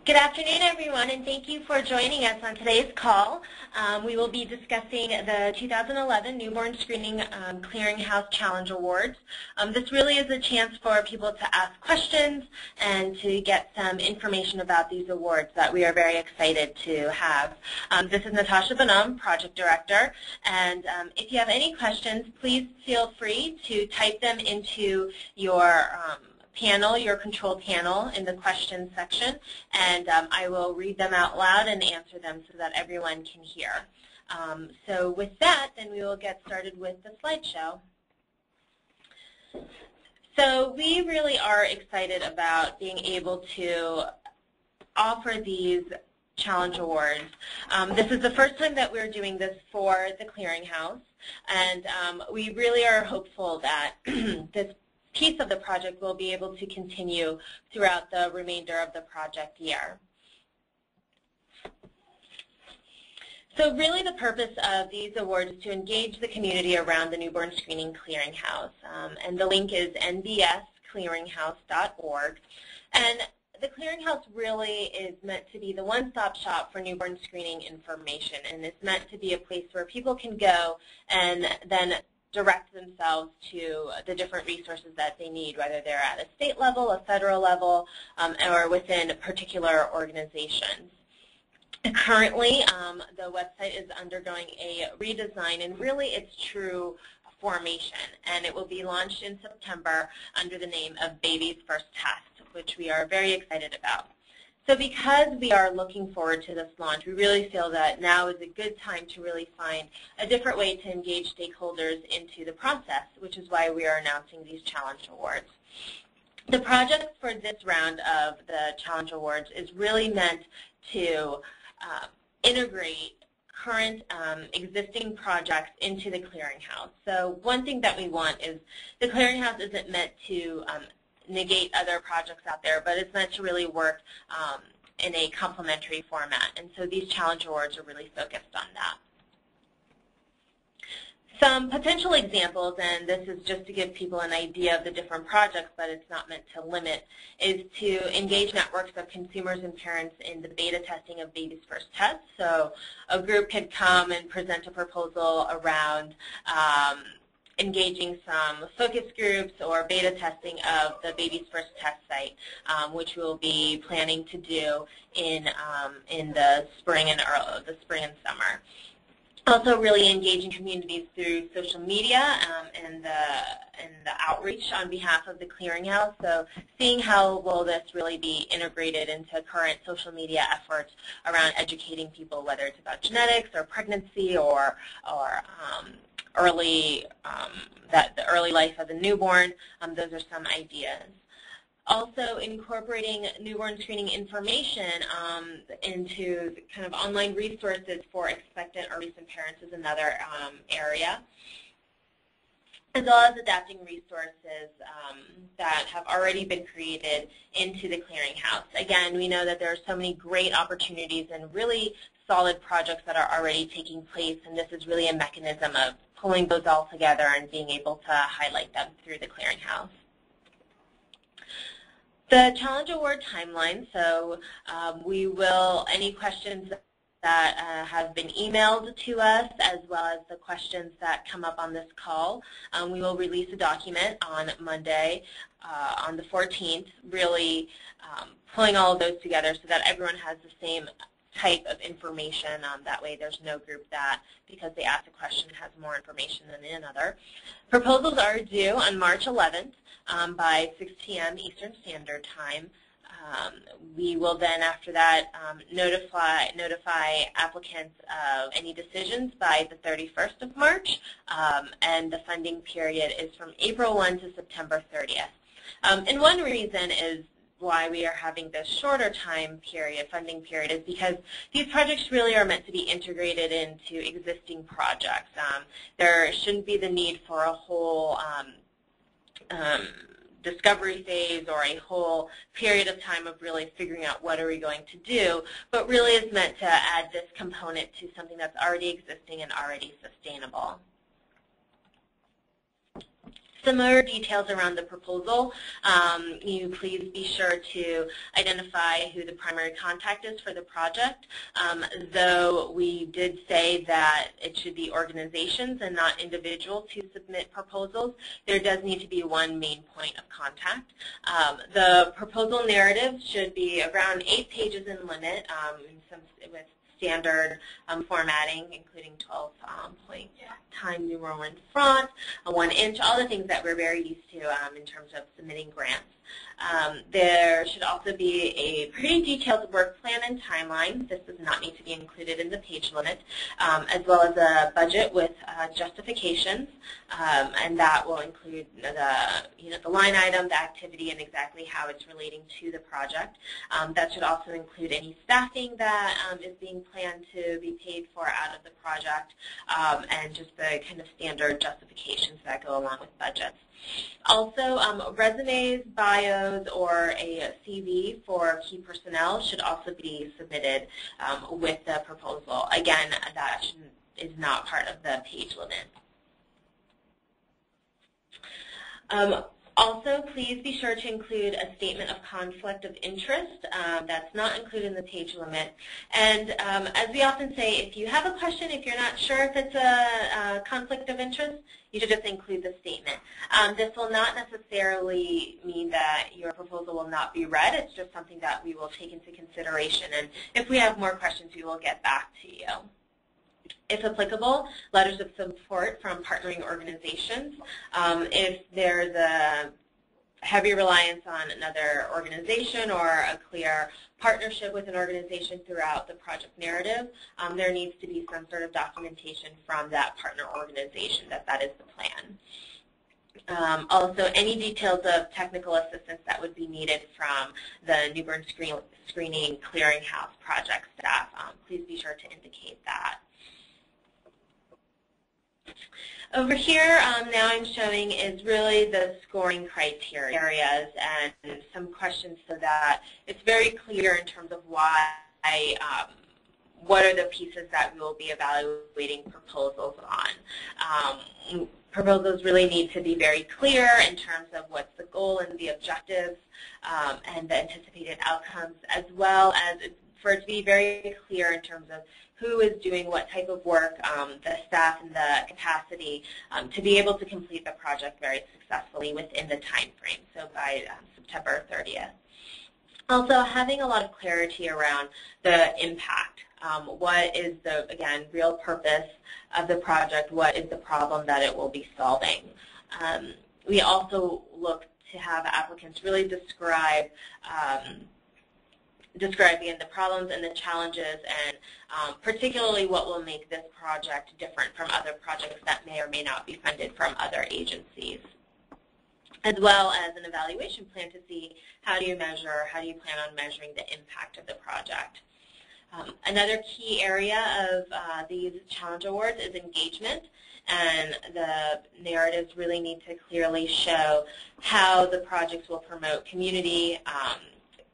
Good afternoon, everyone, and thank you for joining us on today's call. We will be discussing the 2011 Newborn Screening Clearinghouse Challenge Awards. This really is a chance for people to ask questions and to get some information about these awards that we are very excited to have. This is Natasha, Bonhomme, Project Director, and if you have any questions, please feel free to type them into your panel, your control panel in the questions section, and I will read them out loud and answer them so that everyone can hear. So with that, then we will get started with the slideshow. So we really are excited about being able to offer these challenge awards. This is the first time that we're doing this for the Clearinghouse, and we really are hopeful that this piece of the project will be able to continue throughout the remainder of the project year. So really the purpose of these awards is to engage the community around the Newborn Screening Clearinghouse. And the link is nbsclearinghouse.org. And the Clearinghouse really is meant to be the one-stop shop for newborn screening information, and it's meant to be a place where people can go and then direct themselves to the different resources that they need, whether they're at a state level, a federal level, or within particular organizations. Currently, the website is undergoing a redesign in really its true formation, and it will be launched in September under the name of Baby's First Test, which we are very excited about. So because we are looking forward to this launch, we really feel that now is a good time to really find a different way to engage stakeholders into the process, which is why we are announcing these Challenge Awards. The project for this round of the Challenge Awards is really meant to integrate current existing projects into the Clearinghouse. So one thing that we want is the Clearinghouse isn't meant to negate other projects out there, but it's meant to really work in a complementary format. And so these challenge awards are really focused on that. Some potential examples, and this is just to give people an idea of the different projects, but it's not meant to limit, is to engage networks of consumers and parents in the beta testing of Baby's First Test. So a group could come and present a proposal around engaging some focus groups or beta testing of the Baby's First Test site, which we'll be planning to do in the spring and summer. Also, really engaging communities through social media and the outreach on behalf of the Clearinghouse. So, seeing how will this really be integrated into current social media efforts around educating people, whether it's about genetics or pregnancy or the early life of the newborn. Those are some ideas. Also, incorporating newborn screening information into kind of online resources for expectant or recent parents is another area, as well as adapting resources that have already been created into the Clearinghouse. Again, we know that there are so many great opportunities and really solid projects that are already taking place, and this is really a mechanism of pulling those all together and being able to highlight them through the Clearinghouse. The Challenge Award timeline, so any questions that have been emailed to us, as well as the questions that come up on this call, we will release a document on Monday, on the 14th, really pulling all of those together so that everyone has the same type of information. That way there's no group that, because they asked a question, has more information than another. Proposals are due on March 11th by 6 p.m. Eastern Standard Time. We will then, after that, notify applicants of any decisions by the 31st of March, and the funding period is from April 1 to September 30th. And one reason is why we are having this shorter time period, funding period, is because these projects really are meant to be integrated into existing projects. There shouldn't be the need for a whole discovery phase or a whole period of time of really figuring out what are we going to do, but really is meant to add this component to something that's already existing and already sustainable. Similar details around the proposal. You please be sure to identify who the primary contact is for the project. Though we did say that it should be organizations and not individuals who submit proposals, there does need to be one main point of contact. The proposal narrative should be around 8 pages in limit, with standard formatting, including 12-point time New Roman font, 1 inch, all the things that we're very used to in terms of submitting grants. There should also be a pretty detailed work plan and timeline. This does not need to be included in the page limit, as well as a budget with justifications, and that will include the line item, the activity, and exactly how it's relating to the project. That should also include any staffing that is being planned to be paid for out of the project, and just the kind of standard justifications that go along with budgets. Also, resumes, bios, or a CV for key personnel should also be submitted with the proposal. Again, that is not part of the page limit. Also, please be sure to include a statement of conflict of interest. That's not included in the page limit. And as we often say, if you have a question, if you're not sure if it's a conflict of interest, you should just include the statement. This will not necessarily mean that your proposal will not be read. It's just something that we will take into consideration. And if we have more questions, we will get back to you. If applicable, letters of support from partnering organizations. If there's a heavy reliance on another organization or a clear partnership with an organization throughout the project narrative, there needs to be some sort of documentation from that partner organization that is the plan. Also, any details of technical assistance that would be needed from the Newbern Screening Clearinghouse project staff, please be sure to indicate that. Over here, now I'm showing is really the scoring criteria and some questions so that it's very clear in terms of why, what are the pieces that we will be evaluating proposals on. Proposals really need to be very clear in terms of what's the goal and the objectives and the anticipated outcomes, as well as for it to be very clear in terms of who is doing what type of work, the staff and the capacity to be able to complete the project very successfully within the time frame, so by September 30th. Also, having a lot of clarity around the impact. What is the, again, real purpose of the project? What is the problem that it will be solving? We also look to have applicants really describe again the problems and the challenges, and particularly what will make this project different from other projects that may or may not be funded from other agencies, as well as an evaluation plan to see how do you plan on measuring the impact of the project. Another key area of these challenge awards is engagement, and the narratives really need to clearly show how the projects will promote community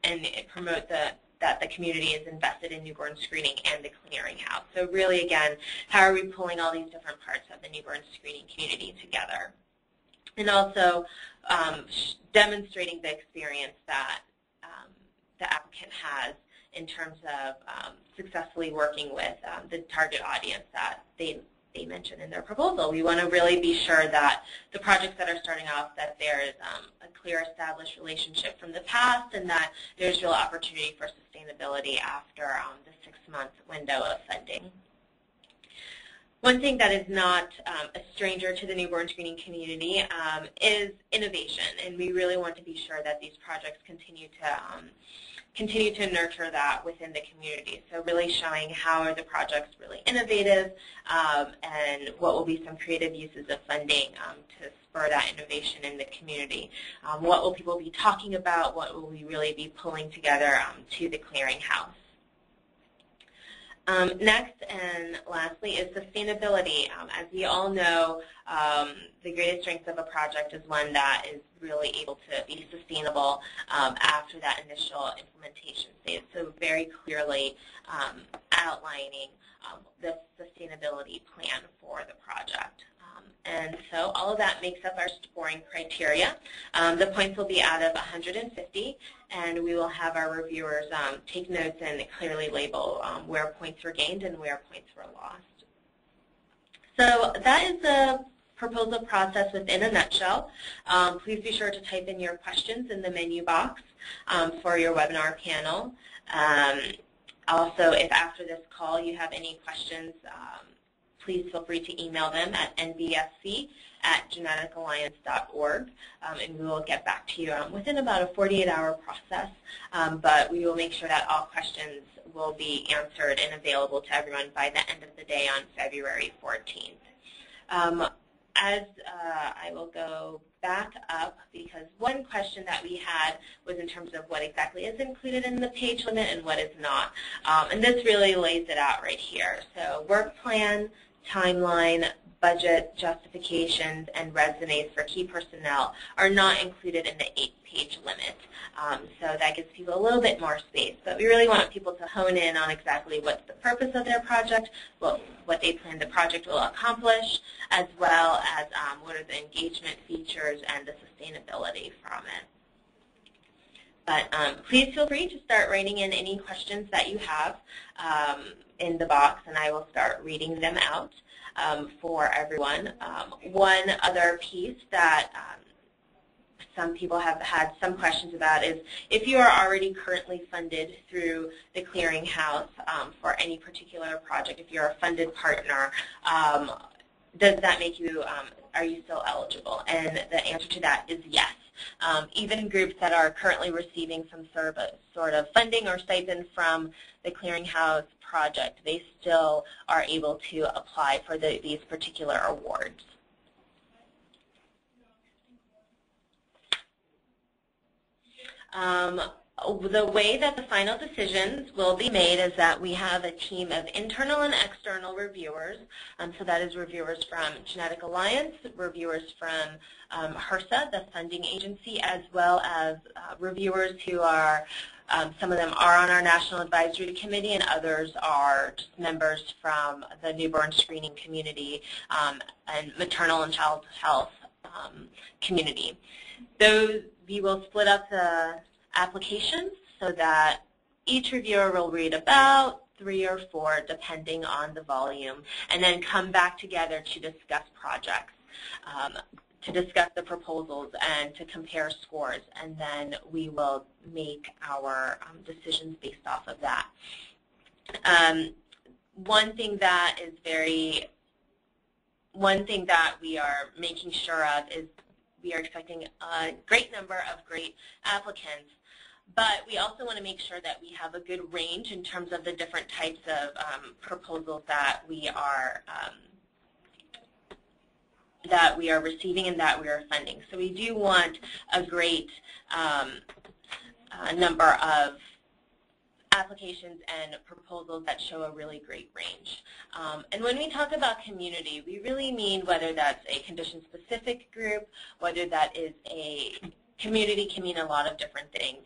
and promote that the community is invested in newborn screening and the clearinghouse. So really, again, how are we pulling all these different parts of the newborn screening community together? And also demonstrating the experience that the applicant has in terms of successfully working with the target audience that they mentioned in their proposal. We want to really be sure that the projects that are starting off, that there is a clear established relationship from the past, and that there's real opportunity for sustainability after the 6-month window of funding. One thing that is not a stranger to the newborn screening community is innovation, and we really want to be sure that these projects continue to nurture that within the community. So really showing how are the projects really innovative and what will be some creative uses of funding to spur that innovation in the community. What will people be talking about? What will we really be pulling together to the clearinghouse? Next and lastly is sustainability. As we all know, the greatest strength of a project is one that is really able to be sustainable after that initial implementation phase. So very clearly outlining the sustainability plan for the project. And so all of that makes up our scoring criteria. The points will be out of 150, and we will have our reviewers take notes and clearly label where points were gained and where points were lost. So that is the proposal process within a nutshell. Please be sure to type in your questions in the menu box for your webinar panel. Also, if after this call you have any questions, please feel free to email them at nbsc@geneticalliance.org, and we will get back to you within about a 48-hour process. But we will make sure that all questions will be answered and available to everyone by the end of the day on February 14th. I will go back up, because one question that we had was in terms of what exactly is included in the page limit and what is not. And this really lays it out right here. So work plan, timeline, budget, justifications, and resumes for key personnel are not included in the 8-page limit. So that gives people a little bit more space. But we really want people to hone in on exactly what's the purpose of their project, what they plan the project will accomplish, as well as what are the engagement features and the sustainability from it. But please feel free to start writing in any questions that you have in the box, and I will start reading them out for everyone. One other piece that some people have had some questions about is if you are already currently funded through the Clearinghouse for any particular project, if you're a funded partner, does that make you, are you still eligible? And the answer to that is yes. Even groups that are currently receiving some sort of funding or stipend from the Clearinghouse project, they still are able to apply for these particular awards. The way that the final decisions will be made is that we have a team of internal and external reviewers. So that is reviewers from Genetic Alliance, reviewers from HRSA, the funding agency, as well as reviewers who are, some of them are on our National Advisory Committee, and others are just members from the newborn screening community and maternal and child health community. We will split up the applications so that each reviewer will read about 3 or 4, depending on the volume, and then come back together to discuss projects, to discuss the proposals, and to compare scores, and then we will make our decisions based off of that. One thing that we are making sure of is we are expecting a great number of great applicants, but we also want to make sure that we have a good range in terms of the different types of proposals that we are receiving and that we are funding. So we do want a great number of applications and proposals that show a really great range. And when we talk about community, we really mean whether that's a condition-specific group, whether that is a community, can mean a lot of different things.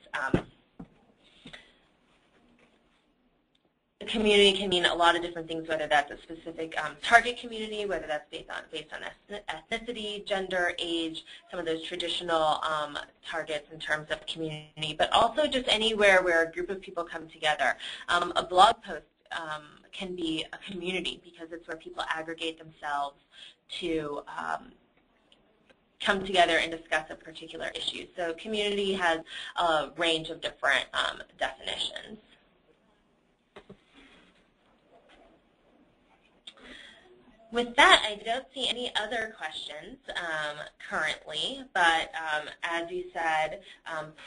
The community can mean a lot of different things, whether that's a specific target community, whether that's based on ethnicity, gender, age, some of those traditional targets in terms of community, but also just anywhere where a group of people come together. A blog post can be a community because it's where people aggregate themselves to come together and discuss a particular issue. So community has a range of different definitions. With that, I don't see any other questions currently, but as you said,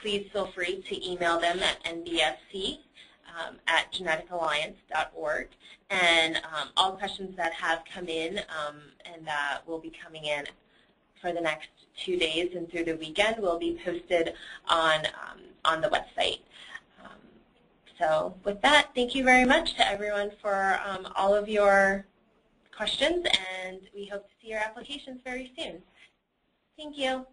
please feel free to email them at nbsc@geneticalliance.org, and all questions that have come in and that will be coming in for the next 2 days and through the weekend will be posted on the website. So with that, thank you very much to everyone for all of your questions, and we hope to see your applications very soon. Thank you.